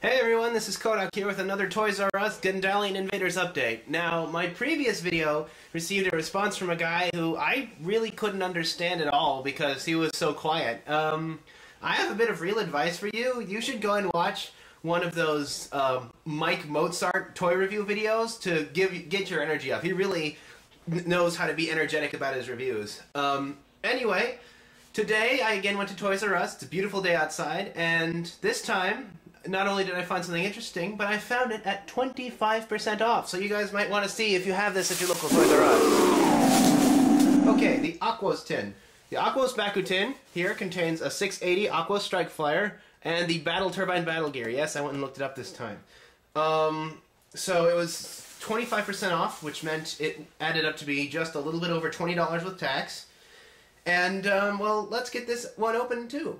Hey everyone, this is Kohdok here with another Toys R Us Gundalian Invaders update. Now, my previous video received a response from a guy who I really couldn't understand at all because he was so quiet. I have a bit of real advice for you. You should go and watch one of those Mozart toy review videos to get your energy up. He really knows how to be energetic about his reviews. Anyway, today I again went to Toys R Us. It's a beautiful day outside, and this time not only did I find something interesting, but I found it at 25% off. So you guys might want to see if you have this at your local Toys R Us. Okay, the Aquos tin. The Aquos Baku tin here contains a 680 Aquos Strike Flyer and the Battle Turbine Battle Gear. Yes, I went and looked it up this time. So it was 25% off, which meant it added up to be just a little bit over $20 with tax. And, well, let's get this one open too.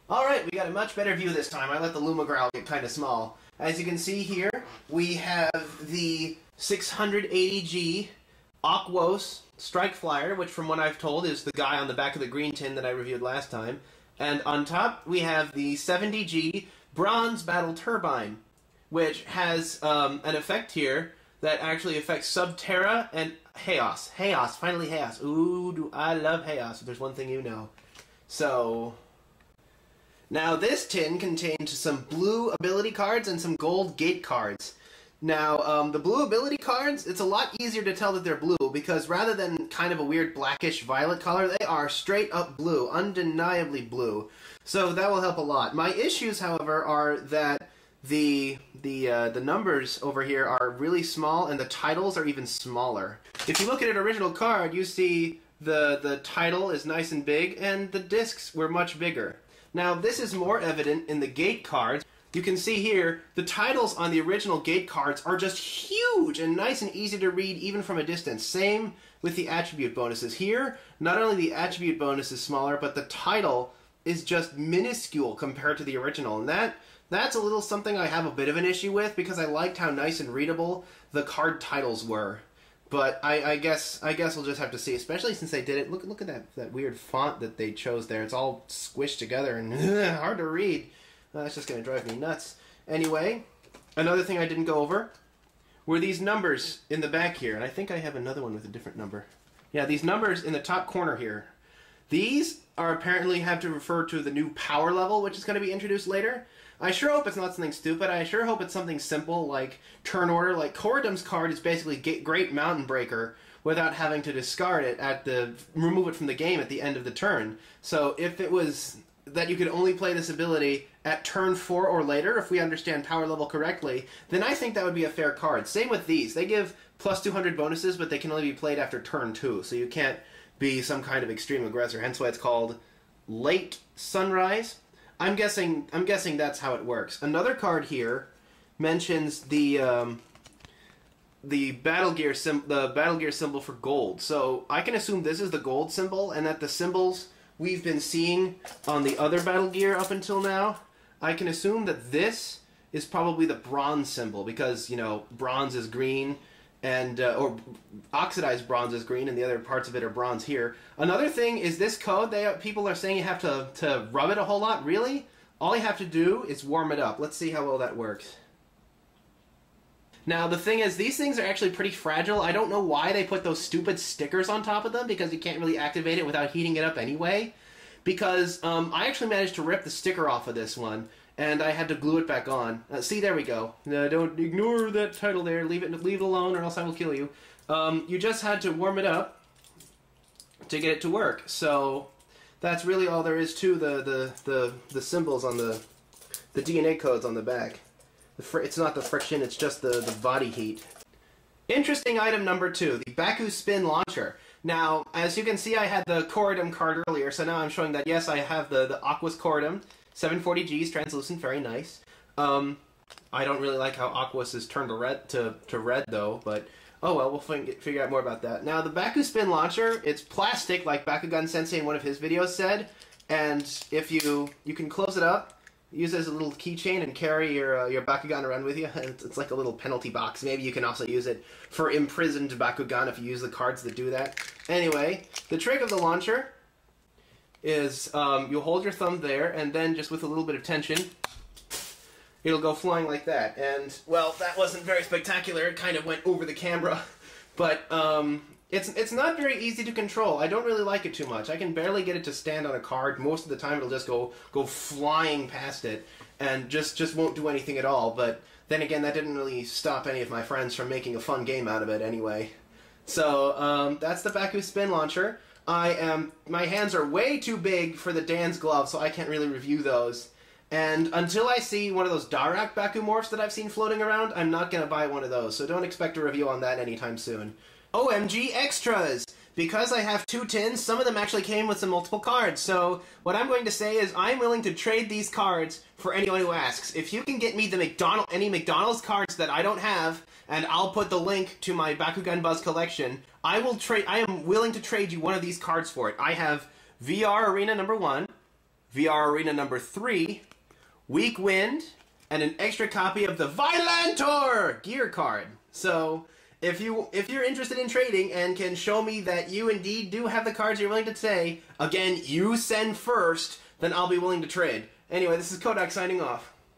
Alright, we got a much better view this time. I let the Luma Growl get kind of small. As you can see here, we have the 680G Aquos Strike Flyer, which from what I've told is the guy on the back of the green tin that I reviewed last time. And on top, we have the 70G Bronze Battle Turbine, which has an effect here that actually affects Subterra and Chaos. Chaos, finally Chaos. Ooh, do I love Chaos, if there's one thing you know. So now this tin contains some blue ability cards and some gold gate cards. Now, the blue ability cards, it's a lot easier to tell that they're blue because rather than kind of a weird blackish violet color, they are straight up blue, undeniably blue. So that will help a lot. My issues, however, are that the numbers over here are really small and the titles are even smaller. If you look at an original card, you see the title is nice and big and the discs were much bigger. Now, this is more evident in the gate cards. You can see here, the titles on the original gate cards are just huge and nice and easy to read even from a distance. Same with the attribute bonuses. Here, not only the attribute bonus is smaller, but the title is just minuscule compared to the original. And that's a little something I have a bit of an issue with because I liked how nice and readable the card titles were. But I guess we'll just have to see, especially since they did it. Look at that weird font that they chose there. It's all squished together and hard to read. That's just going to drive me nuts. Anyway, another thing I didn't go over were these numbers in the back here. And I think I have another one with a different number. Yeah, these numbers in the top corner here. These are apparently have to refer to the new power level, which is going to be introduced later. I sure hope it's not something stupid. I sure hope it's something simple like turn order. Like Kohrdom's card is basically Great Mountain Breaker without having to discard it remove it from the game at the end of the turn. So if it was that you could only play this ability at turn 4 or later, if we understand power level correctly, then I think that would be a fair card. Same with these. They give plus 200 bonuses, but they can only be played after turn 2, so you can't be some kind of extreme aggressor, hence why it's called Late Sunrise. I'm guessing that's how it works. Another card here mentions the battle gear symbol for gold. So I can assume this is the gold symbol, and that the symbols we've been seeing on the other battle gear up until now, I can assume that this is probably the bronze symbol because, you know, bronze is green and or oxidized bronze is green and the other parts of it are bronze here. Another thing is this code, people are saying you have to rub it a whole lot. Really? All you have to do is warm it up. Let's see how well that works. Now, the thing is, these things are actually pretty fragile. I don't know why they put those stupid stickers on top of them, because you can't really activate it without heating it up anyway. Because I actually managed to rip the sticker off of this one, and I had to glue it back on. See, there we go. Don't ignore that title there. Leave it alone, or else I will kill you. You just had to warm it up to get it to work. So that's really all there is to the symbols on the DNA codes on the back. It's not the friction, it's just the body heat. Interesting item number 2, the Baku Spin Launcher. Now, as you can see, I had the Kohdok card earlier, so now I'm showing that, yes, I have the Aquos Kohdok. 740Gs, translucent, very nice. I don't really like how Aquos is turned to red, though, but oh well, we'll figure out more about that. Now, the Baku Spin Launcher, it's plastic, like Bakugan Sensei in one of his videos said, and if you can close it up, use it as a little keychain and carry your Bakugan around with you. It's like a little penalty box. Maybe you can also use it for imprisoned Bakugan if you use the cards that do that. Anyway, the trick of the launcher is you hold your thumb there, and then just with a little bit of tension, it'll go flying like that. And, well, that wasn't very spectacular. It kind of went over the camera. But, it's not very easy to control. I don't really like it too much. I can barely get it to stand on a card. Most of the time it'll just go flying past it and just won't do anything at all. But then again, that didn't really stop any of my friends from making a fun game out of it anyway. So, that's the Baku Spin Launcher. My hands are way too big for the Dan's glove, so I can't really review those. And until I see one of those Darak Baku morphs that I've seen floating around, I'm not going to buy one of those, so don't expect a review on that anytime soon. OMG Extras! Because I have 2 tins, some of them actually came with some multiple cards, so what I'm going to say is I'm willing to trade these cards for anyone who asks. If you can get me any McDonald's cards that I don't have, and I'll put the link to my Bakugan Buzz collection, I am willing to trade you one of these cards for it. I have VR Arena number 1, VR Arena number 3, Weak Wind, and an extra copy of the Violentor gear card. So, if you're interested in trading and can show me that you indeed do have the cards you're willing to say, again, you send first, then I'll be willing to trade. Anyway, this is Kohdok signing off.